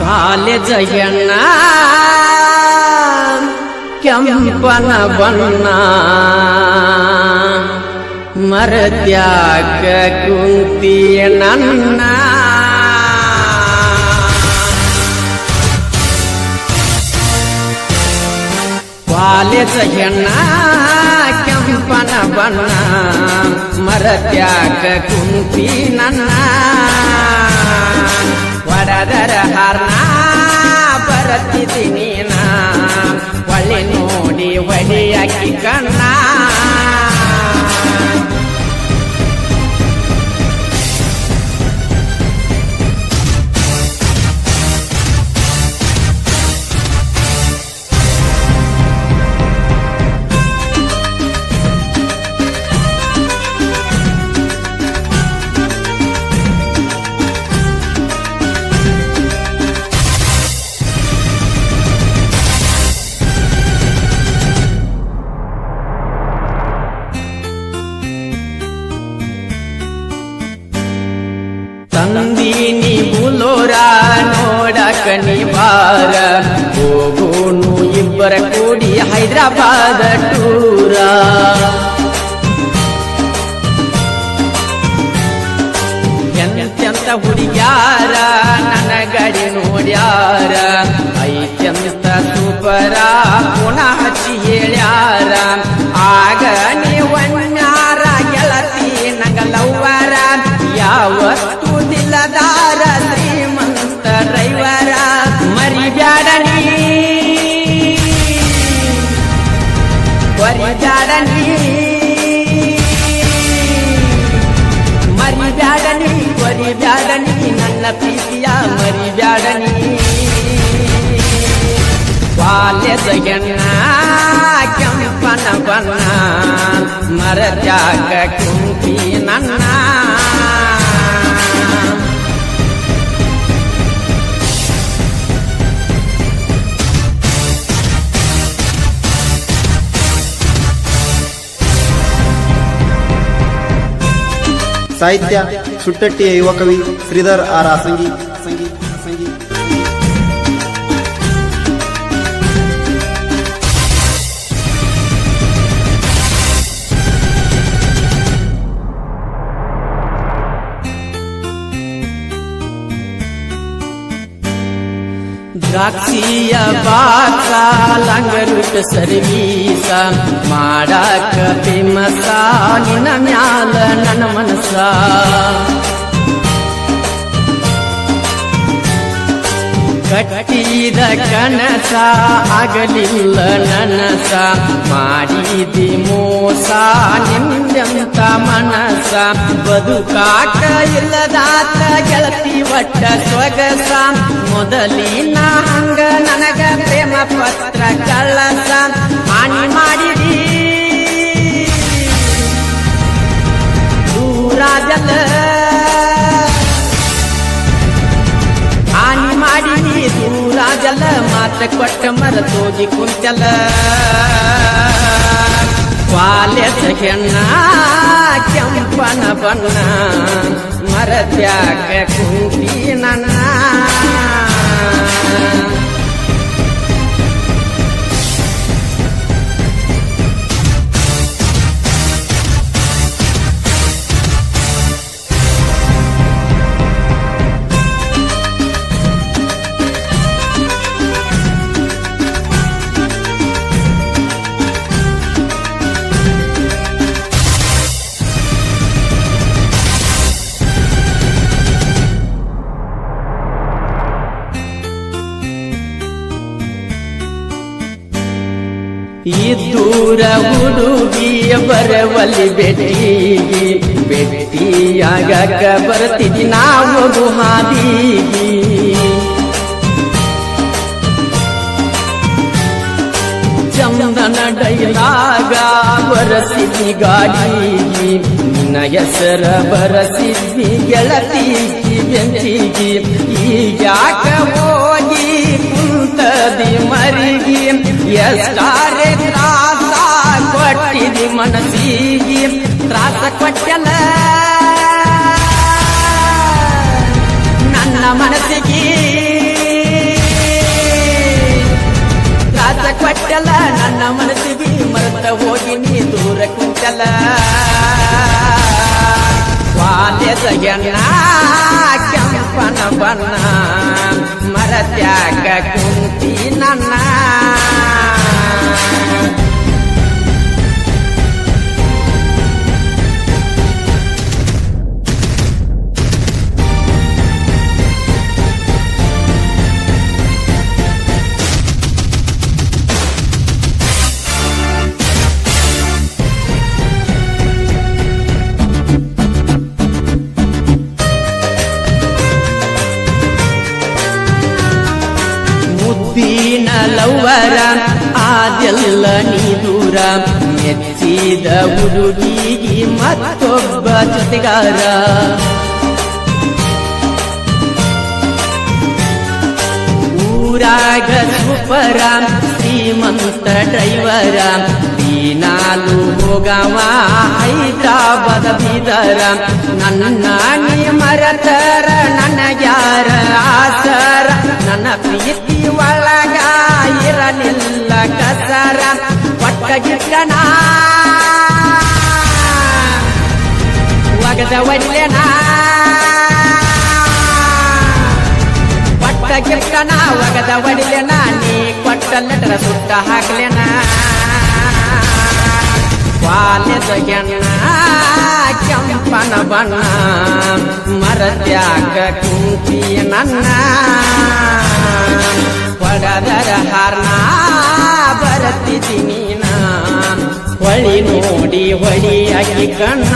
College ಹೆಣ್ಣ ಕೆಂಪನ ಬಣ್ಣ ಮರತ್ಯಾಕ ಕುಂತಿಯ ನನ್ನ ಕಾಲೇಜ ಹೆಣ್ಣ ಕೆಂಪನ ಬಣ್ಣ ಮರತ್ಯಾಕ ಕುಂತಿ ನನ್ನ ವರದರ ಹರ್ನ ಬರತಿದ್ದೀನಿ ನಾ ಒಳ್ಳೆ ನೋಡಿ ಹೊಡೆಯಾಕಿ ಕಣ್ಣ ತಂದೀನಿ ಬುಲೋರ ನೋಡಕ ನಿವಾರ ಹೋಗೋನು ಇಬ್ಬರ ಕೂಡಿ ಹೈದರಾಬಾದ ಟೂರ ಎಂತೆಂತ ಹುಡುಗ್ಯಾರ ನನ್ನ ಗಡಿ ನೋಡ್ಯಾರ ಐತೆಂತ ಸೂಪರ ಪುನಃ ಹಚ್ಚಿ ಹೇಳ್ಯಾರ ಆಗ ನೀವನ್ಯಾರ ಗೆಳತಿ ನಂಗಲವ್ವರ ಯಾವತ್ತು ದಿಲ್ಲದಾರ ಶ್ರೀಮಂತ ಡ್ರೈವರ ಮರಿಬ್ಯಾಡನಿ ಮರಿಬ್ಯಾಡನಿ ಮರಿಬ್ಯಾಡನಿ ಮರಿಬ್ಯಾಡನಿ ನನ್ನ ಪ್ರೀತಿಯ ಮರಿಬ್ಯಾಡನಿ ಕಾಲೇಜ ಹೆಣ್ಣ ಕೆಂಪನ ಬಣ್ಣ ಮರತ್ಯಾಕ ಕುಂತಿ ನನ್ನ ಸಾಹಿತ್ಯ ಸುಟ್ಟಟ್ಟಿಯ ಯುವ ಕವಿ ಶ್ರೀಧರ್ ಆರ್ ಆಸಂಗಿ. ದ್ರಾಕ್ಷಿಯ ಬಾಕ ಲಂಗರುಟ ಸರ್ವೀಸ ಮಾಡಾಕ ಫೇಮಸ ನಿನ್ನ ಮ್ಯಾಲ ನನ್ನ ಮನಸ ಕಟ್ಟಿದ ಕನಸ ಆಗಲಿಲ್ಲ ನನಸ ಮಾಡಿದಿ ಮೋಸ ನಿಂದೆಂತ ಮನಸ ಬದುಕಾಕ ಇಲ್ಲದಾತ ಗೆಳತಿ ಒಟ್ಟ ಸೊಗಸ ಮೊದಲಿನ ಹಂಗ ನನಗ ಪ್ರೇಮ ಪತ್ರ ಕಳಸ ಹಾನಿ ಮಾಡಿದಿ ದೂರಾಜಲ ಹಾನಿ ಮಾಡಿದಿ ದೂರಾಜಲ ಮಾತ ಕೊಟ್ಟ ಮರತೋಗಿ ಕುಂಚಲ ಕಾಲೇಜ ಹೆಣ್ಣ ಕೆಂಪನ ಬಣ್ಣ ಮರತ್ಯಾಕ ಕುಂತಿ ನನ್ನ ಈ ದೂರ ಹುಡುಗಿಯ ಬರವಲ್ಲಿ ಭೇಟಿಯಾಗಕ ಬರ್ತಿದ್ದಿ ನಾವು ಹಾದಿಗಿ ಚಂದನ ಡೈಲಾಗ ಬರಸಿದ್ದಿ ಗಾಡಿಗಿ ನಿನ್ನ ಹೆಸರ ಬರಸಿದ್ದಿ ಗೆಳತಿಗಿ ಬೆಂಚಿಗಿ ಈಗ್ಯಾಕ ಹೋಗಿ ಕುಂತದಿ ಮರಿಗಿ ಎಷ್ಟಾರೆ ತ್ರಾಸ ಕೊಟ್ಟಿದಿ ಮನಸ್ಸಿಗೆ ತ್ರಾಸ ಕೊಟ್ಟಲ ಮನಸ್ಸಿಗೆ ತ್ರಾಸ ಕೊಟ್ಟಲ್ಲ ನನ್ನ ಮನಸ್ಸಿಗೆ ಮರೆತ ಹೋಗಿ ನೀ ದೂರ ಕುಂತಲ್ಲ ವಾಲ್ಯದಗೆನ್ನ ಕೆಂಪನ ಬಣ್ಣ ಮರತ್ಯಾಗ ಕುಂತಿ ನನ್ನ ಮುದ್ದಿನ ಲವ್ವರ ಆದೆಲ್ಲ ನೀ ದೂರ ಮೆಚ್ಚಿದ ಹುಡುಗಿಗಿ ಮತ್ತೊಬ್ಬ ಜೊತೆಗಾರ ಊರಾಗ ಸೂಪರ ಶ್ರೀಮಂತ ಡ್ರೈವರ ದಿನಾಲು ಹೋಗವ ಹೈದರಾಬಾದ ಬೀದರ ನನ್ನ ನೀ ಮರತರ ನನಗ್ಯಾರ ಆಸರ ನನ್ನ ಪ್ರೀತಿ ಒಳಗ ಇರಲಿಲ್ಲ ಕಸರ ಒಟ್ಟಗಿಟ್ಟನ ಒಗದ ಒಡ್ಲೆನ ಒಟ್ಟಗಿಟ್ಟನ ಒಗದ ಒಡಿಲೆನ ನೀ ಕೊಟ್ಟ ಲೆಟರ ಸುಟ್ಟ ಹಾಕ್ಲೆನ ವಾಲ್ಯದಗೆನ್ನ ಕೆಂಪನ ಬಣ್ಣ ಮರತ್ಯಾಗ ಕುಂತಿ ನನ್ನ ಒಡದರ ಹಾರ್ನ ಬರತಿದ್ದೀನಿ ಹೊಳಿ ನೋಡಿ ಹೊಳಿಯಾಗಿ ಕಣ್ಣ